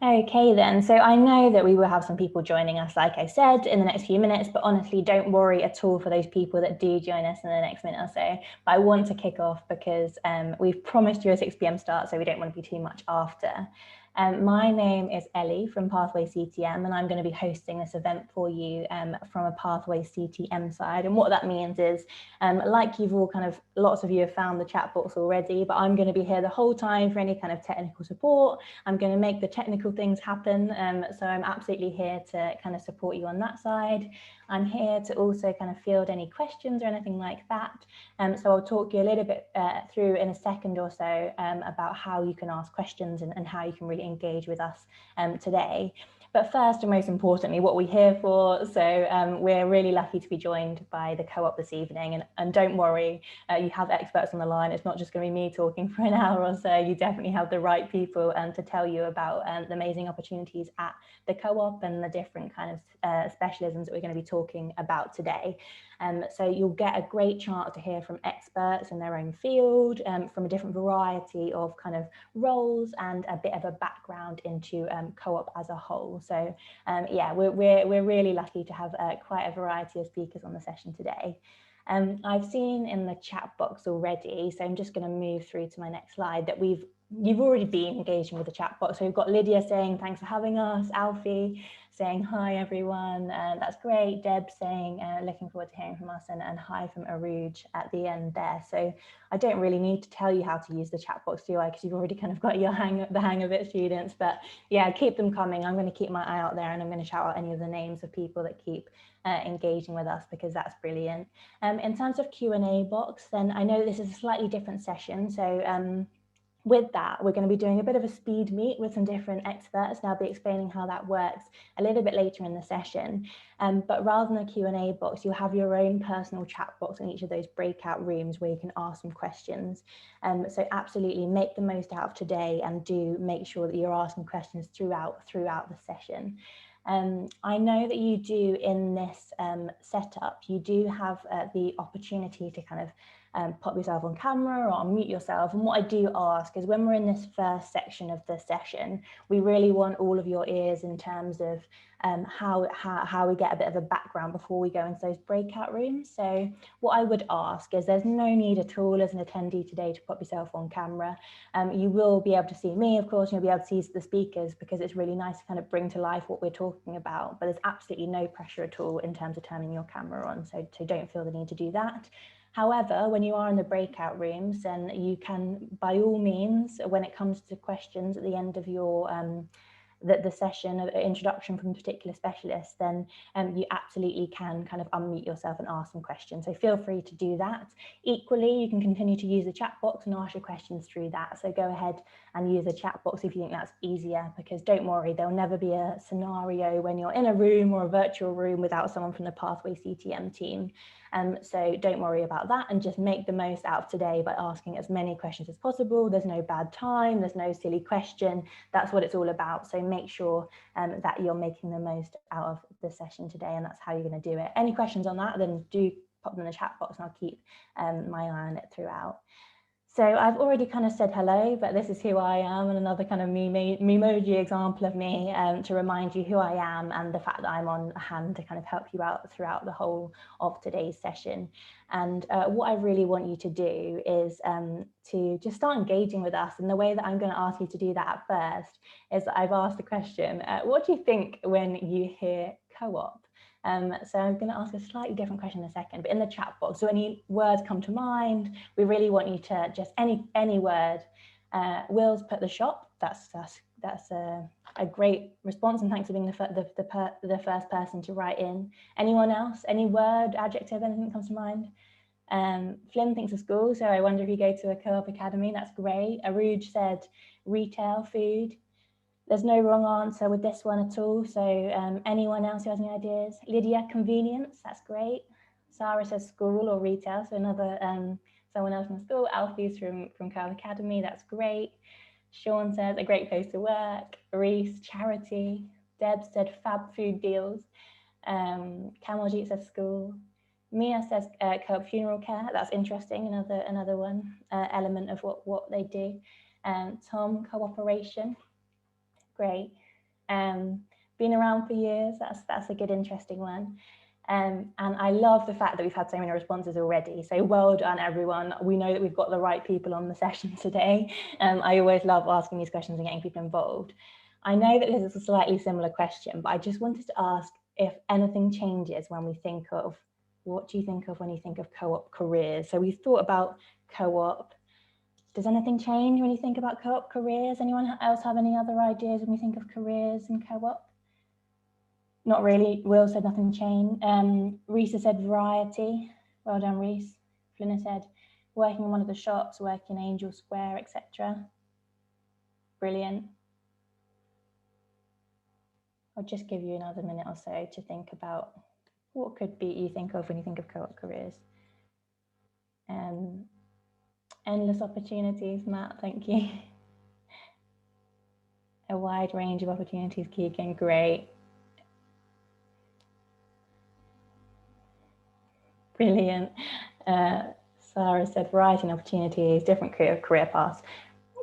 Okay then, so I know that we will have some people joining us, like I said, in the next few minutes, but honestly, don't worry at all for those people that do join us in the next minute or so. But I want to kick off because we've promised you a 6 p.m. start, so we don't want to be too much after. My name is Ellie from Pathway CTM, and I'm going to be hosting this event for you from a Pathway CTM side. And what that means is, like you've all lots of you have found the chat box already, but I'm going to be here the whole time for any kind of technical support. I'm going to make the technical things happen. So I'm absolutely here to kind of support you on that side. I'm here to also kind of field any questions or anything like that. So I'll talk you a little bit through in a second or so about how you can ask questions and how you can really engage with us today. But first and most importantly, what we're here for. So we're really lucky to be joined by the co-op this evening. And don't worry, you have experts on the line. It's not just going to be me talking for an hour or so. You definitely have the right people to tell you about the amazing opportunities at the co-op and the different kind of specialisms that we're going to be talking about today. So you'll get a great chance to hear from experts in their own field, from a different variety of kind of roles and a bit of a background into co-op as a whole. So yeah, we're really lucky to have quite a variety of speakers on the session today. I've seen in the chat box already, so I'm just going to move through to my next slide, that you've already been engaging with the chat box. So we've got Lydia saying thanks for having us, Alfie saying hi everyone, that's great, Deb saying looking forward to hearing from us, and hi from Aruj at the end there. So I don't really need to tell you how to use the chat box, do I? Because you've already kind of got the hang of it, students. But yeah, keep them coming. I'm going to keep my eye out there, and I'm going to shout out any of the names of people that keep engaging with us, because that's brilliant. In terms of Q&A box, then I know this is a slightly different session. So with that, we're going to be doing a bit of a speed meet with some different experts, and I'll be explaining how that works a little bit later in the session. But rather than a Q&A box, you'll have your own personal chat box in each of those breakout rooms where you can ask some questions. So absolutely make the most out of today, and do make sure that you're asking questions throughout the session. I know that you do in this setup, you do have the opportunity to kind of pop yourself on camera or unmute yourself. And what I do ask is, when we're in this first section of the session, we really want all of your ears in terms of how we get a bit of a background before we go into those breakout rooms. So what I would ask is, there's no need at all as an attendee today to pop yourself on camera. You will be able to see me, of course, and you'll be able to see the speakers, because it's really nice to kind of bring to life what we're talking about, but there's absolutely no pressure at all in terms of turning your camera on, so don't feel the need to do that. However, when you are in the breakout rooms, then you can, by all means, when it comes to questions at the end of your the session, introduction from a particular specialist, then you absolutely can kind of unmute yourself and ask some questions. So feel free to do that. Equally, you can continue to use the chat box and ask your questions through that. So go ahead and use the chat box if you think that's easier, because don't worry, there'll never be a scenario when you're in a room or a virtual room without someone from the Pathway CTM team. So don't worry about that, and just make the most out of today by asking as many questions as possible. There's no bad time, there's no silly question. That's what it's all about. So make sure that you're making the most out of the session today, and that's how you're going to do it. Any questions on that, then do pop them in the chat box, and I'll keep my eye on it throughout. So I've already kind of said hello, but this is who I am, and another kind of memoji example of me to remind you who I am and the fact that I'm on hand to kind of help you out throughout the whole of today's session. And what I really want you to do is to just start engaging with us. And the way that I'm going to ask you to do that at first is that I've asked the question, what do you think when you hear co-op? So I'm going to ask a slightly different question in a second, but in the chat box, so any words come to mind, we really want you to just any word. Will's put the shop. That's a great response, and thanks for being the first person to write in. Anyone else? Any word, adjective, anything that comes to mind? Flynn thinks of school, so I wonder if you go to a co-op academy. That's great. Aruj said retail, food. There's no wrong answer with this one at all. So anyone else who has any ideas? Lydia, convenience, that's great. Sarah says school or retail, so another someone else from school. Alfie's from Co Academy, that's great. Sean says a great place to work. Reese, charity. Deb said fab food deals. Kamaljeet says school. Mia says co-op funeral care, that's interesting, another one element of what they do. Tom, cooperation. Great. Been around for years. That's a good, interesting one. And I love the fact that we've had so many responses already. So well done, everyone. We know that we've got the right people on the session today. I always love asking these questions and getting people involved. I know that this is a slightly similar question, but I just wanted to ask if anything changes when we think of, what do you think of when you think of co-op careers? So we've thought about co-op. Does anything change when you think about co-op careers? Anyone else have any other ideas when we think of careers in co-op? Not really. Will said nothing changed. Reese said variety. Well done, Reese. Flynn said working in one of the shops, working Angel Square, etc. Brilliant. I'll just give you another minute or so to think about what could be you think of when you think of co-op careers. Endless opportunities, Matt, thank you. A wide range of opportunities, Keegan, great. Brilliant. Sarah said variety and opportunities, different career paths.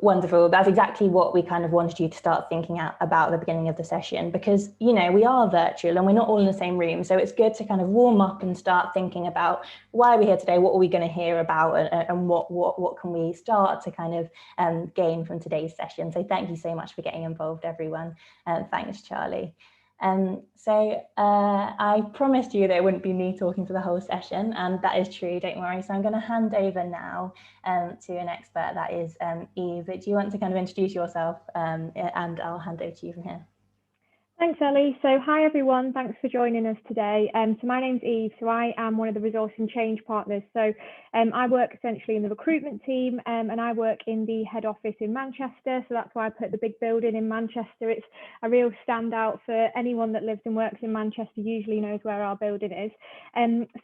Wonderful. That's exactly what we kind of wanted you to start thinking about at the beginning of the session, because, you know, we are virtual and we're not all in the same room. So it's good to kind of warm up and start thinking about why are we here today? What are we going to hear about? And what can we start to kind of gain from today's session? So thank you so much for getting involved, everyone. Thanks, Charlie. So I promised you that it wouldn't be me talking for the whole session, and that is true, don't worry. So I'm going to hand over now to an expert, that is Eve. Do you want to kind of introduce yourself, and I'll hand over to you from here. Thanks, Ellie. So hi, everyone. Thanks for joining us today. So my name's Eve. So I am one of the Resource and Change partners. So I work essentially in the recruitment team, and I work in the head office in Manchester. So that's why I put the big building in Manchester. It's a real standout for anyone that lives and works in Manchester, usually knows where our building is.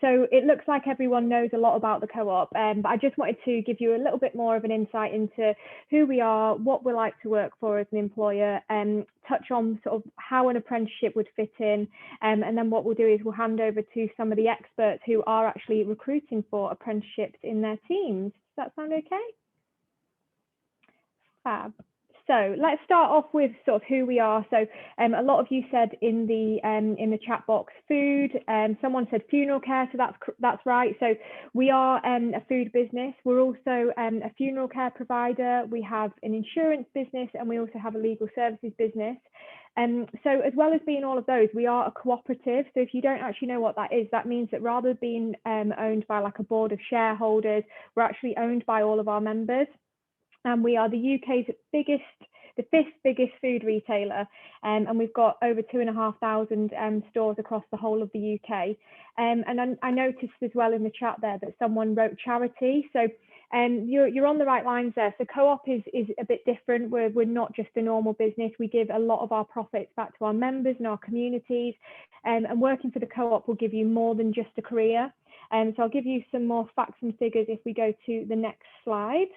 So it looks like everyone knows a lot about the co-op, but I just wanted to give you a little bit more of an insight into who we are, what we're like to work for as an employer, touch on sort of how an apprenticeship would fit in, and then what we'll do is we'll hand over to some of the experts who are actually recruiting for apprenticeships in their teams. Does that sound okay? Fab. So let's start off with sort of who we are. So a lot of you said in the chat box food. Someone said funeral care, so that's right. So we are a food business. We're also a funeral care provider. We have an insurance business, and we also have a legal services business. So as well as being all of those, we are a cooperative. So if you don't actually know what that is, that means that rather than being owned by like a board of shareholders, we're actually owned by all of our members. And we are the UK's the fifth biggest food retailer, and we've got over 2,500 stores across the whole of the UK. And I noticed as well in the chat there that someone wrote charity. So you're on the right lines there. So co-op is a bit different. We're not just a normal business. We give a lot of our profits back to our members and our communities. And working for the co-op will give you more than just a career. So I'll give you some more facts and figures if we go to the next slide.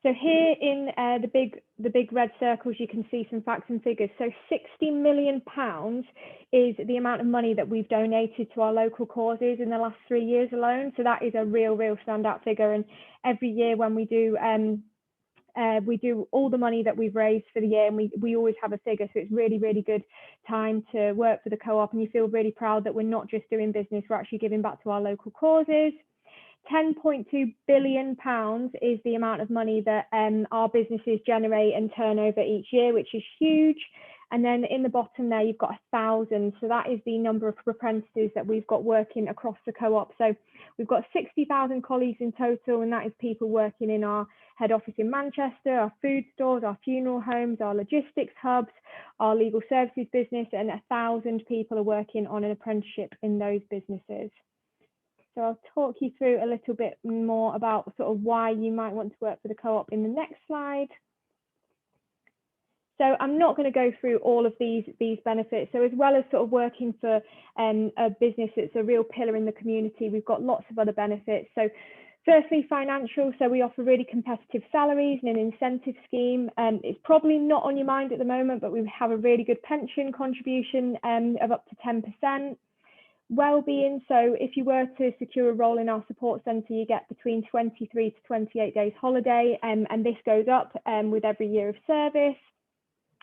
So here in the big red circles, you can see some facts and figures. So £60 million is the amount of money that we've donated to our local causes in the last 3 years alone. So that is a real standout figure. And every year when we do all the money that we've raised for the year, and we always have a figure. So it's really good time to work for the co-op, and you feel really proud that we're not just doing business, we're actually giving back to our local causes. £10.2 billion is the amount of money that our businesses generate and turn over each year, which is huge. And then in the bottom there, you've got 1,000. So that is the number of apprentices that we've got working across the co-op. So we've got 60,000 colleagues in total, and that is people working in our head office in Manchester, our food stores, our funeral homes, our logistics hubs, our legal services business, and 1,000 people are working on an apprenticeship in those businesses. So I'll talk you through a little bit more about sort of why you might want to work for the co-op in the next slide. So I'm not going to go through all of these benefits. So as well as sort of working for a business that's a real pillar in the community, we've got lots of other benefits. So firstly, financial. So we offer really competitive salaries and an incentive scheme. It's probably not on your mind at the moment, but we have a really good pension contribution of up to 10%. Well-being, so if you were to secure a role in our support centre, you get between 23 to 28 days holiday, and this goes up with every year of service.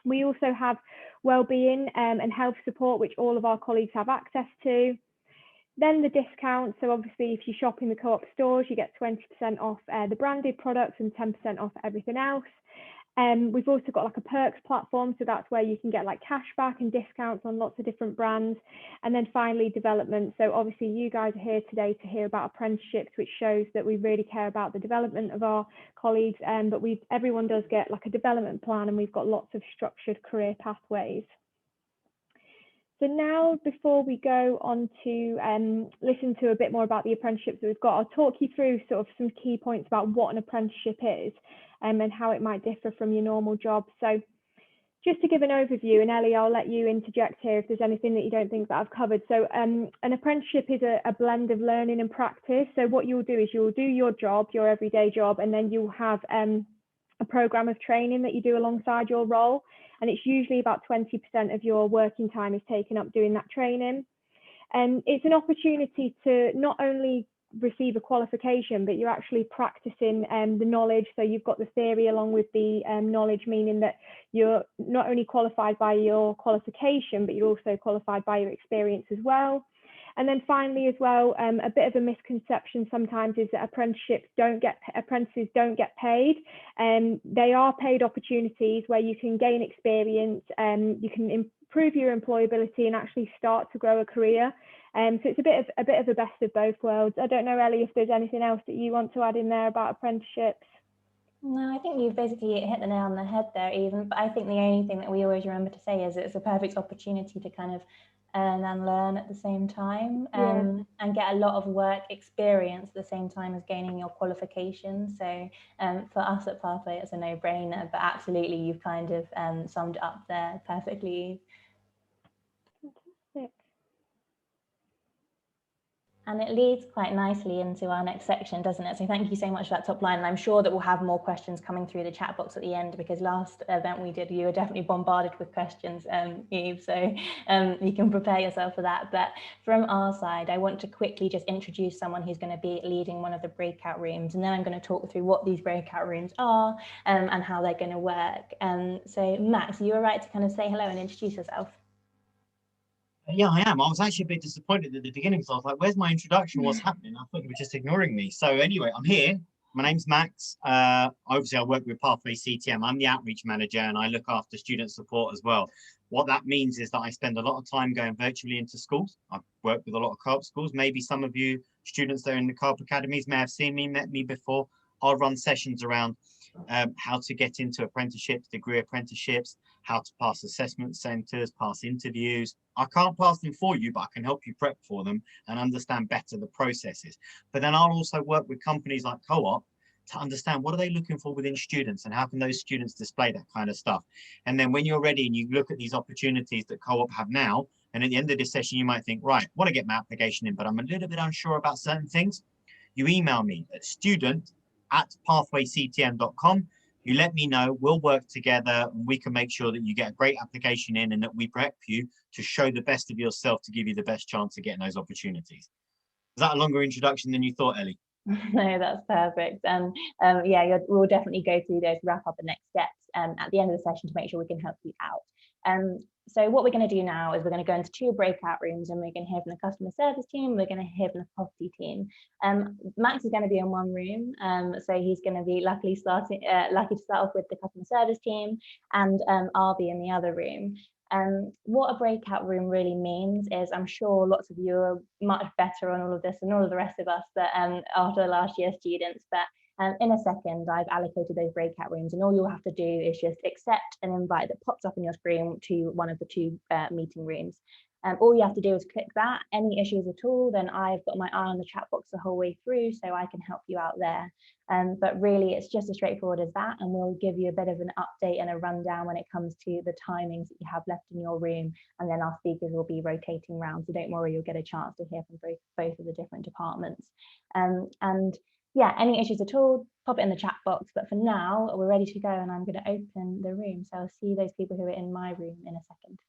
We also have well-being and health support, which all of our colleagues have access to. Then the discount, so obviously if you shop in the Co-op stores, you get 20% off the branded products and 10% off everything else. We've also got like a perks platform, so that's where you can get like cashback and discounts on lots of different brands. And then finally, development. So obviously you guys are here today to hear about apprenticeships, which shows that we really care about the development of our colleagues. But everyone does get like a development plan, and we've got lots of structured career pathways. So now, before we go on to listen to a bit more about the apprenticeships that we've got, I'll talk you through sort of some key points about what an apprenticeship is and how it might differ from your normal job. So just to give an overview, and Ellie, I'll let you interject here if there's anything that you don't think that I've covered. So an apprenticeship is a blend of learning and practice. So what you'll do is you'll do your job, your everyday job, and then you'll have a program of training that you do alongside your role. And it's usually about 20% of your working time is taken up doing that training. And it's an opportunity to not only receive a qualification, but you're actually practicing the knowledge. So you've got the theory along with the knowledge, meaning that you're not only qualified by your qualification, but you're also qualified by your experience as well. And then finally as well, a bit of a misconception sometimes is that apprentices don't get paid. They are paid opportunities where you can gain experience, you can improve your employability and actually start to grow a career. So it's a bit of a best of both worlds. I don't know, Ellie, if there's anything else that you want to add in there about apprenticeships. No, I think you've basically hit the nail on the head there, even. But I think the only thing that we always remember to say is it's a perfect opportunity to kind of earn and learn at the same time, and get a lot of work experience at the same time as gaining your qualifications. So for us at Pathway, it's a no-brainer. But absolutely, you've kind of summed it up there perfectly. Fantastic. And it leads quite nicely into our next section, doesn't it? So thank you so much for that top line. And I'm sure that we'll have more questions coming through the chat box at the end, because last event we did, you were definitely bombarded with questions, Eve. So you can prepare yourself for that. But from our side, I want to quickly just introduce someone who's going to be leading one of the breakout rooms. And then I'm going to talk through what these breakout rooms are and how they're going to work. So Max, you were right to kind of say hello and introduce yourself. Yeah, I am. I was actually a bit disappointed at the beginning, so I was like, where's my introduction? What's happening? I thought you were just ignoring me. So anyway, I'm here. My name's Max. Obviously, I work with Pathway CTM. I'm the outreach manager, and I look after student support as well. What that means is that I spend a lot of time going virtually into schools. I've worked with a lot of co-op schools. Maybe some of you students that are in the co-op academies may have seen me, met me before. I'll run sessions around how to get into apprenticeships, degree apprenticeships, how to pass assessment centres, pass interviews. I can't pass them for you, but I can help you prep for them and understand better the processes. But then I'll also work with companies like Co-op to understand what are they looking for within students and how can those students display that kind of stuff. And then when you're ready and you look at these opportunities that Co-op have now, and at the end of this session, you might think, right, I want to get my application in, but I'm a little bit unsure about certain things. You email me at student@pathwayctm.com. You let me know, we'll work together, and we can make sure that you get a great application in and that we prep you to show the best of yourself to give you the best chance of getting those opportunities. Is that a longer introduction than you thought, Ellie? No, that's perfect. And yeah, we'll definitely go through those wrap up and next steps at the end of the session to make sure we can help you out. So what we're going to do now is we're going to go into 2 breakout rooms, and we're going to hear from the customer service team. We're going to hear from the property team. Max is going to be in one room, so he's going to be lucky to start off with the customer service team, and I'll be in the other room. What a breakout room really means is, I'm sure lots of you are much better on all of this than all of the rest of us, but after last year's students. But in a second, I've allocated those breakout rooms, and all you'll have to do is just accept an invite that pops up on your screen to one of the 2 meeting rooms. All you have to do is click that. Any issues at all, then I've got my eye on the chat box the whole way through, so I can help you out there. But really, it's just as straightforward as that, and we'll give you a bit of an update and a rundown when it comes to the timings that you have left in your room, and then our speakers will be rotating around, so don't worry, you'll get a chance to hear from both of the different departments. And yeah, any issues at all, pop it in the chat box. But for now, we're ready to go, and I'm going to open the room. So I'll see those people who are in my room in a second.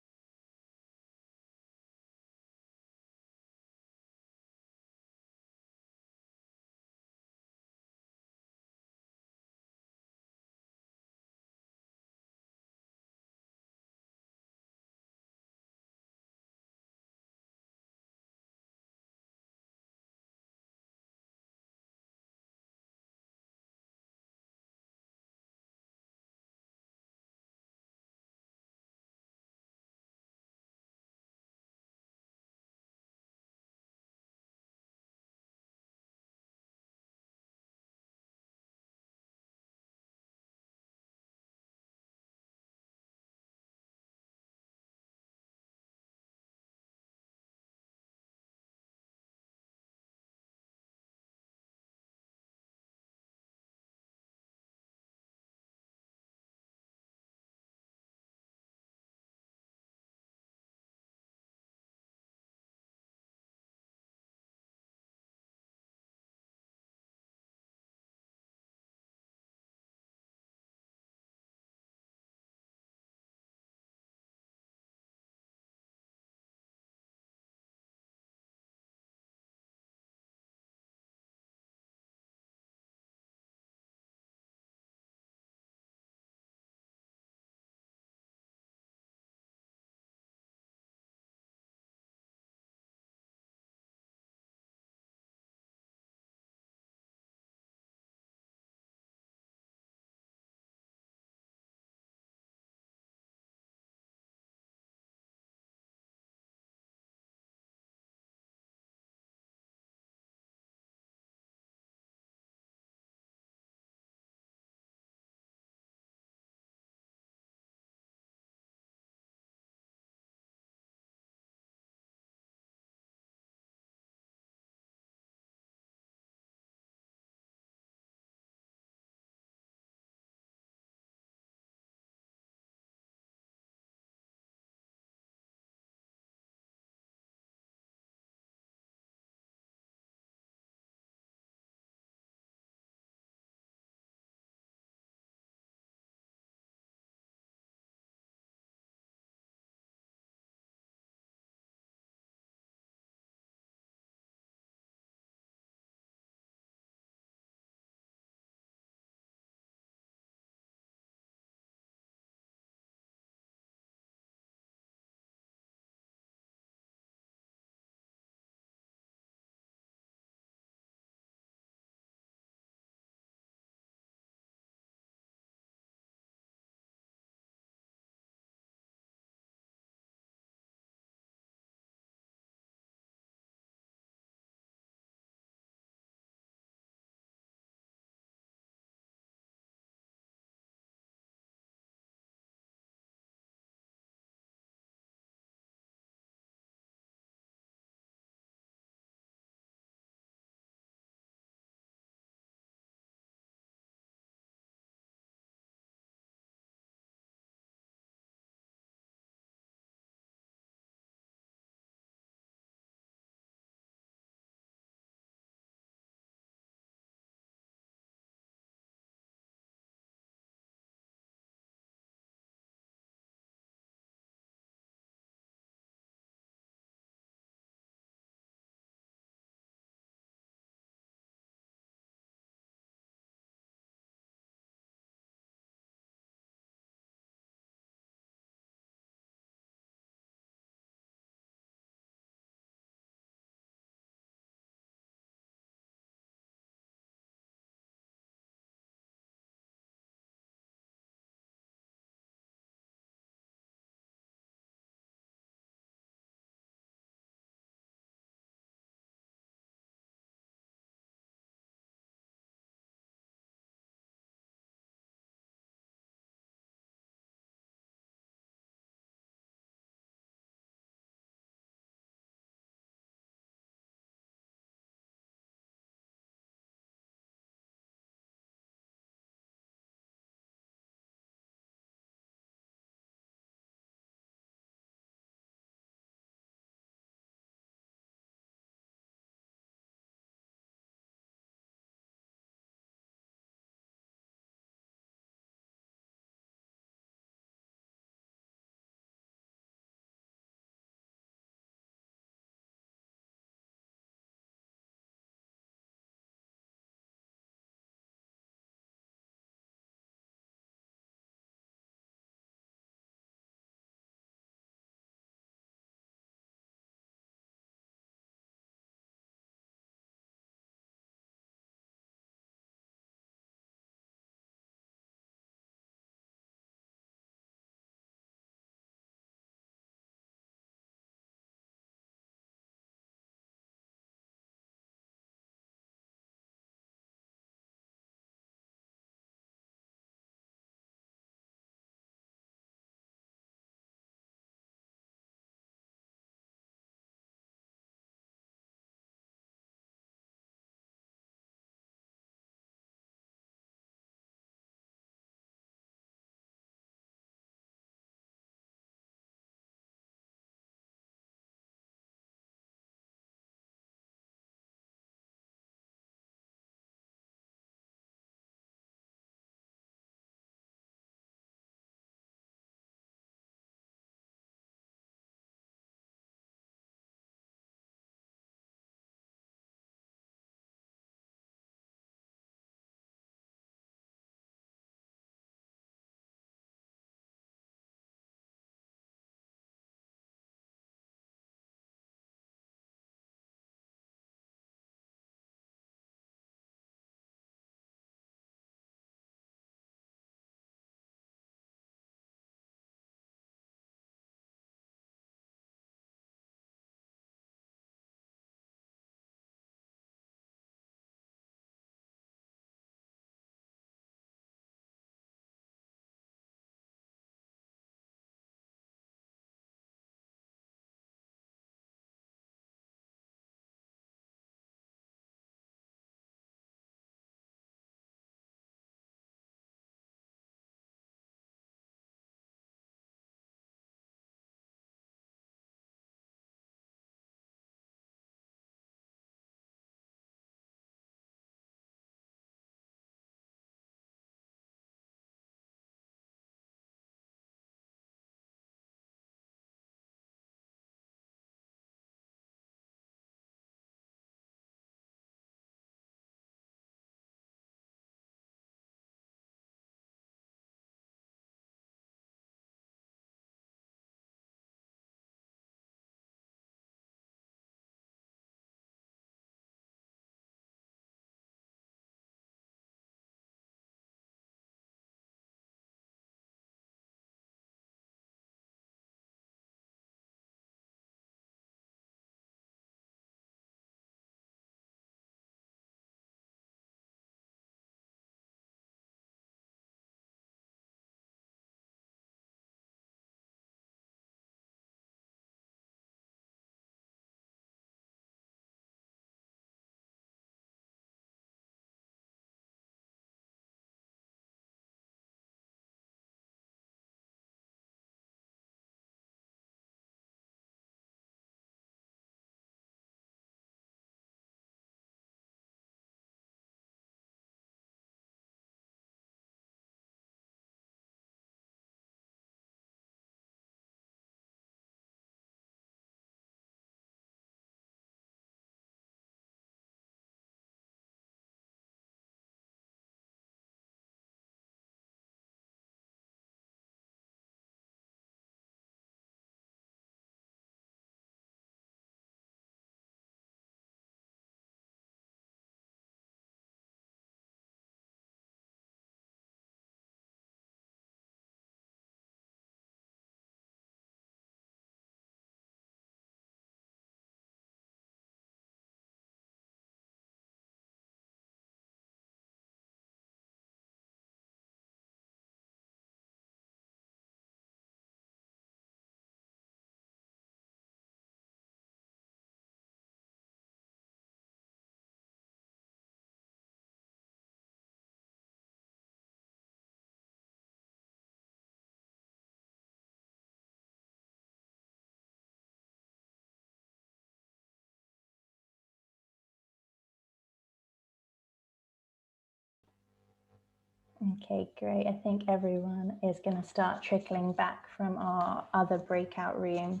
Okay, great. I think everyone is going to start trickling back from our other breakout room.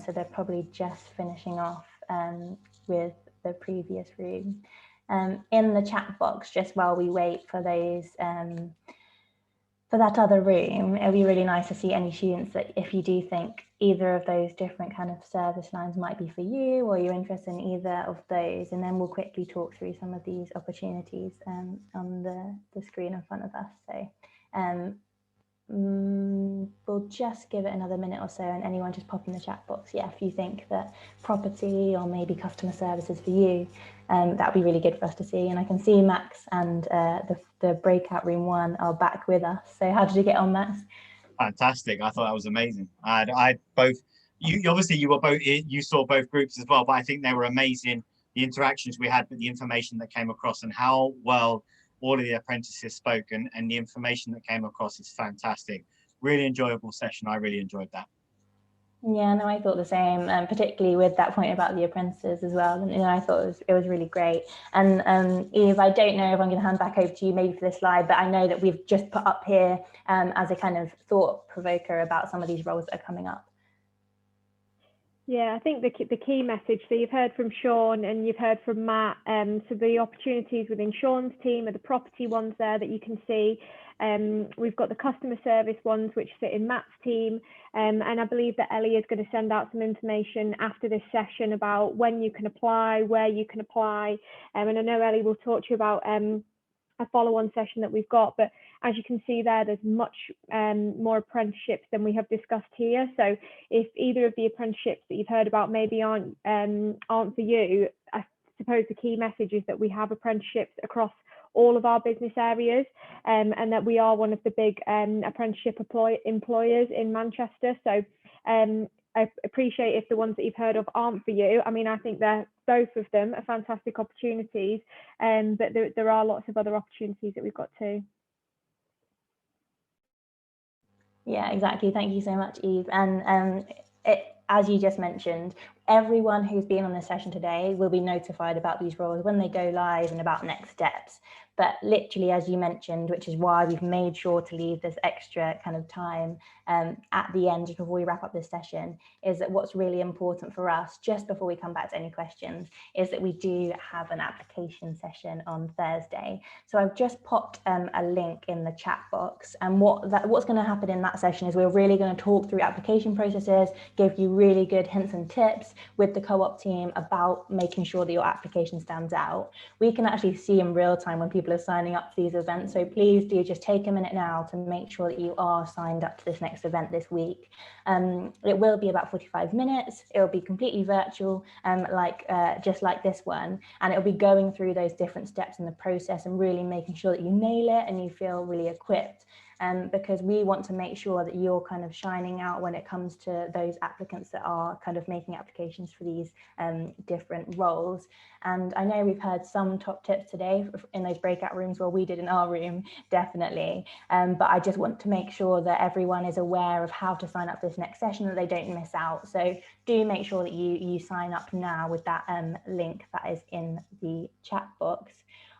So they're probably just finishing off with the previous room. In the chat box, just while we wait for those for that other room, it'll be really nice to see any students that if you do think either of those different kind of service lines might be for you, or you're interested in either of those, and then we'll quickly talk through some of these opportunities on the screen in front of us. So we'll just give it another minute or so, and anyone just pop in the chat box, yeah, if you think that property or maybe customer services for you, that would be really good for us to see. And I can see Max and the breakout room 1 are back with us. So how did you get on, Max? Fantastic. I thought that was amazing. I both, you obviously you were both, you saw both groups as well, but I think they were amazing. The interactions we had, but the information that came across and how well all of the apprentices spoke, and the information that came across is fantastic. Really enjoyable session. I really enjoyed that. Yeah, no, I thought the same, particularly with that point about the apprentices as well. And I thought it was really great. And Eve, I don't know if I'm going to hand back over to you maybe for this slide, but I know that we've just put up here as a kind of thought provoker about some of these roles that are coming up. Yeah, I think the key message, so you've heard from Sean and you've heard from Matt, so the opportunities within Sean's team are the property ones there that you can see. We've got the customer service ones which sit in Matt's team, and I believe that Ellie is going to send out some information after this session about when you can apply, where you can apply, and I know Ellie will talk to you about a follow-on session that we've got, but as you can see there, there's much more apprenticeships than we have discussed here. So if either of the apprenticeships that you've heard about maybe aren't for you, I suppose the key message is that we have apprenticeships across all of our business areas, and that we are one of the big apprenticeship employers in Manchester. So I appreciate if the ones that you've heard of aren't for you. I mean, I think they're both of them are fantastic opportunities, but there are lots of other opportunities that we've got too. Yeah, exactly. Thank you so much, Eve. And as you just mentioned, everyone who's been on this session today will be notified about these roles when they go live and about next steps. But literally, as you mentioned, which is why we've made sure to leave this extra kind of time at the end before we wrap up this session, is that what's really important for us, just before we come back to any questions, is that we do have an application session on Thursday. So I've just popped a link in the chat box, and what's going to happen in that session is we're really going to talk through application processes, give you really good hints and tips with the co-op team about making sure that your application stands out. We can actually see in real time when people are signing up for these events, so please do just take a minute now to make sure that you are signed up to this next event this week. It will be about 45 minutes. It will be completely virtual, just like this one, and it'll be going through those different steps in the process and really making sure that you nail it and you feel really equipped. Because we want to make sure that you're kind of shining out when it comes to those applicants that are kind of making applications for these different roles. And I know we've heard some top tips today in those breakout rooms, well, we did in our room, definitely. But I just want to make sure that everyone is aware of how to sign up for this next session, that they don't miss out. So do make sure that you sign up now with that link that is in the chat box.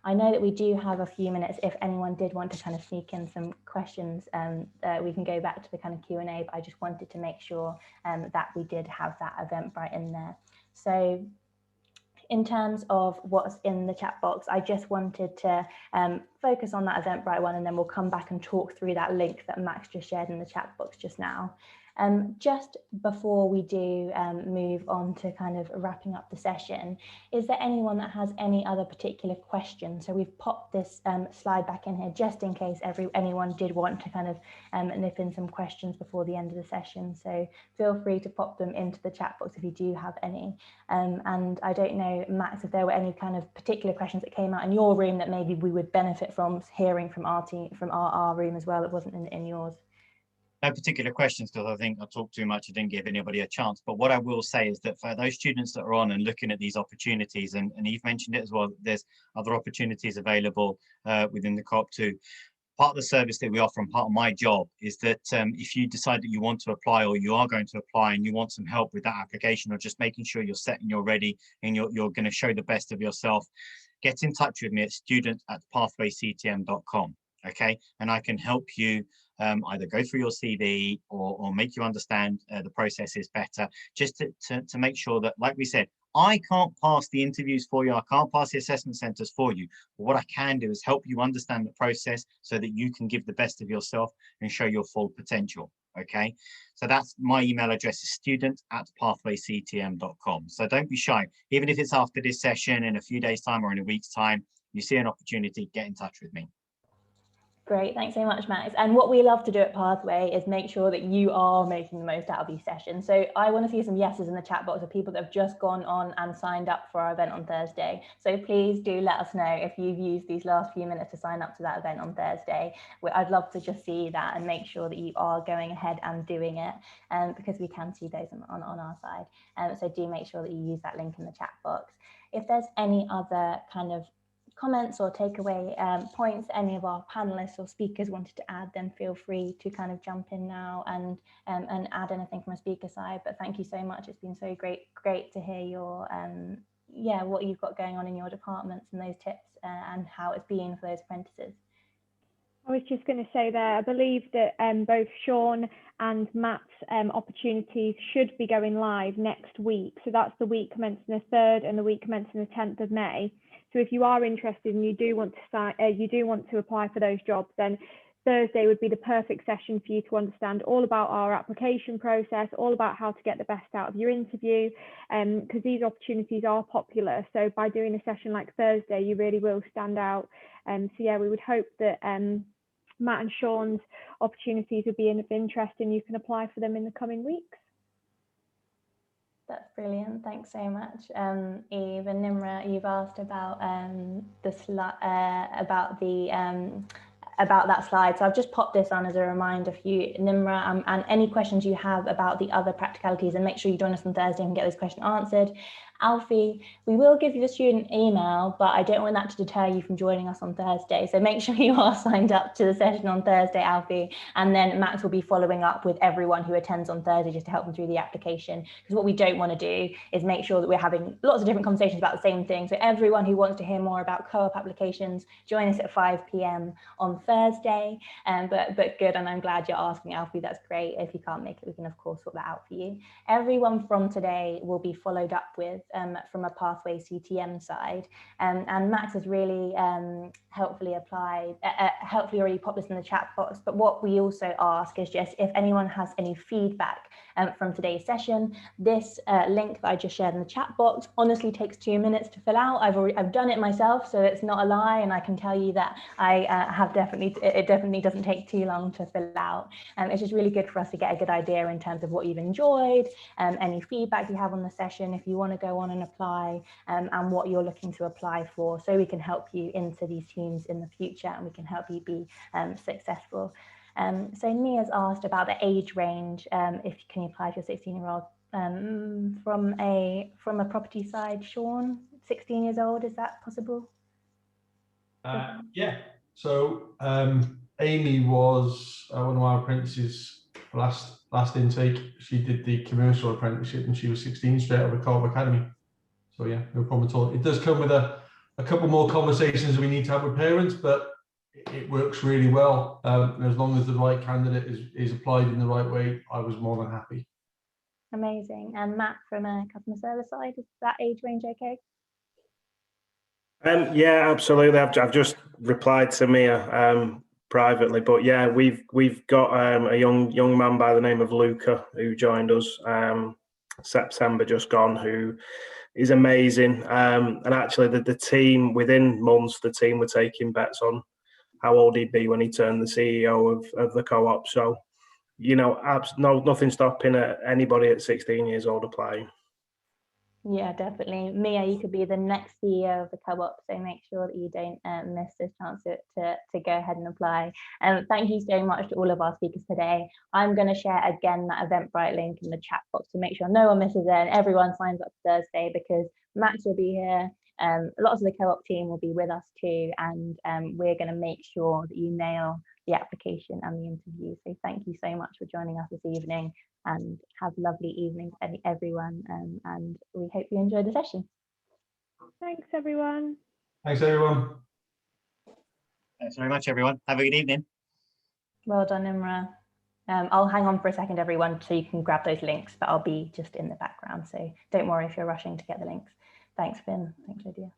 I know that we do have a few minutes if anyone did want to kind of sneak in some questions. We can go back to the kind of Q&A, but I just wanted to make sure that we did have that Eventbrite in there. So in terms of what's in the chat box, I just wanted to focus on that Eventbrite one, and then we'll come back and talk through that link that Max just shared in the chat box just now. Just before we do move on to kind of wrapping up the session, is there anyone that has any other particular questions? So we've popped this slide back in here just in case anyone did want to kind of nip in some questions before the end of the session. So feel free to pop them into the chat box if you do have any. And I don't know, Max, if there were any kind of particular questions that came out in your room that maybe we would benefit from hearing from our team, from our room as well, that wasn't in yours. No particular questions, because I think I talked too much. I didn't give anybody a chance. But what I will say is that for those students that are on and looking at these opportunities, and you've mentioned it as well, there's other opportunities available within the co-op too. Part of the service that we offer and part of my job is that if you decide that you want to apply or you are going to apply and you want some help with that application, or just making sure you're set and you're ready and you're going to show the best of yourself, get in touch with me at student@pathwayctm.com. okay? And I can help you either go through your CV or make you understand the processes better, just to make sure that, like we said, I can't pass the interviews for you, I can't pass the assessment centres for you, but what I can do is help you understand the process so that you can give the best of yourself and show your full potential, okay? So that's my email address is student@pathwayctm.com. So don't be shy, even if it's after this session in a few days' time or in a week's time, you see an opportunity, get in touch with me. Great, thanks so much, Max. And what we love to do at Pathway is make sure that you are making the most out of these sessions. So I want to see some yeses in the chat box of people that have just gone on and signed up for our event on Thursday. So please do let us know if you've used these last few minutes to sign up to that event on Thursday. I'd love to just see that and make sure that you are going ahead and doing it, because we can see those on our side. So do make sure that you use that link in the chat box. If there's any other kind of comments or takeaway points any of our panelists or speakers wanted to add, then feel free to kind of jump in now and add anything from a speaker side. But thank you so much. It's been so great to hear your what you've got going on in your departments and those tips and how it's been for those apprentices. I was just going to say there, I believe that both Sean and Matt's opportunities should be going live next week. So that's the week commencing the 3rd and the week commencing the 10th of May. So if you are interested and you do want to apply for those jobs, then Thursday would be the perfect session for you to understand all about our application process, all about how to get the best out of your interview, because these opportunities are popular. So by doing a session like Thursday, you really will stand out. So yeah, we would hope that Matt and Sean's opportunities would be of interest and you can apply for them in the coming weeks. That's brilliant. Thanks so much. Eve and Nimra, you've asked about about that slide. So I've just popped this on as a reminder for you, Nimra, and any questions you have about the other practicalities, and make sure you join us on Thursday and get those questions answered. Alfie, we will give you the student email, but I don't want that to deter you from joining us on Thursday. So make sure you are signed up to the session on Thursday, Alfie, and then Max will be following up with everyone who attends on Thursday just to help them through the application. Because what we don't want to do is make sure that we're having lots of different conversations about the same thing. So everyone who wants to hear more about co-op applications, join us at 5 p.m. on Thursday. But good, and I'm glad you're asking, Alfie. That's great. If you can't make it, we can of course sort that out for you. Everyone from today will be followed up with from a Pathway CTM side, and Max has really helpfully already popped this in the chat box. But what we also ask is just if anyone has any feedback from today's session. This link that I just shared in the chat box honestly takes 2 minutes to fill out. I've done it myself, so it's not a lie, and I can tell you that it definitely doesn't take too long to fill out. It's just really good for us to get a good idea in terms of what you've enjoyed, any feedback you have on the session, if you want to go on and apply, and what you're looking to apply for, so we can help you into these teams in the future and we can help you be successful. So Nia's asked about the age range, if you can apply for your 16-year-old from a property side. Sean, 16 years old, is that possible? Yeah, so Amy was one of our apprentices last intake. She did the commercial apprenticeship and she was 16 straight out of Co-op Academy. So yeah, no problem at all. It does come with a couple more conversations we need to have with parents, but it works really well. And as long as the right candidate is applied in the right way, I was more than happy. Amazing. And Matt, from a customer service side, is that age range okay? Yeah, absolutely. I've just replied to Mia privately, but yeah, we've got a young man by the name of Luca who joined us September just gone, who is amazing. And actually, the team within months, the team were taking bets on how old he'd be when he turned the CEO of the co-op. So, you know, nothing stopping anybody at 16 years old applying. Yeah, definitely. Mia, you could be the next CEO of the co-op, so make sure that you don't miss this chance to go ahead and apply. Thank you so much to all of our speakers today. I'm going to share again that Eventbrite link in the chat box to make sure no one misses it and everyone signs up Thursday, because Max will be here. Lots of the co-op team will be with us too, and we're going to make sure that you nail the application and the interview. So thank you so much for joining us this evening, and have a lovely evening everyone, and we hope you enjoyed the session. Thanks everyone. Thanks everyone. Thanks very much, everyone. Have a good evening. Well done, Imra. I'll hang on for a second, everyone, so you can grab those links, but I'll be just in the background. So don't worry if you're rushing to get the links. Thanks, Finn. Thanks, Lydia.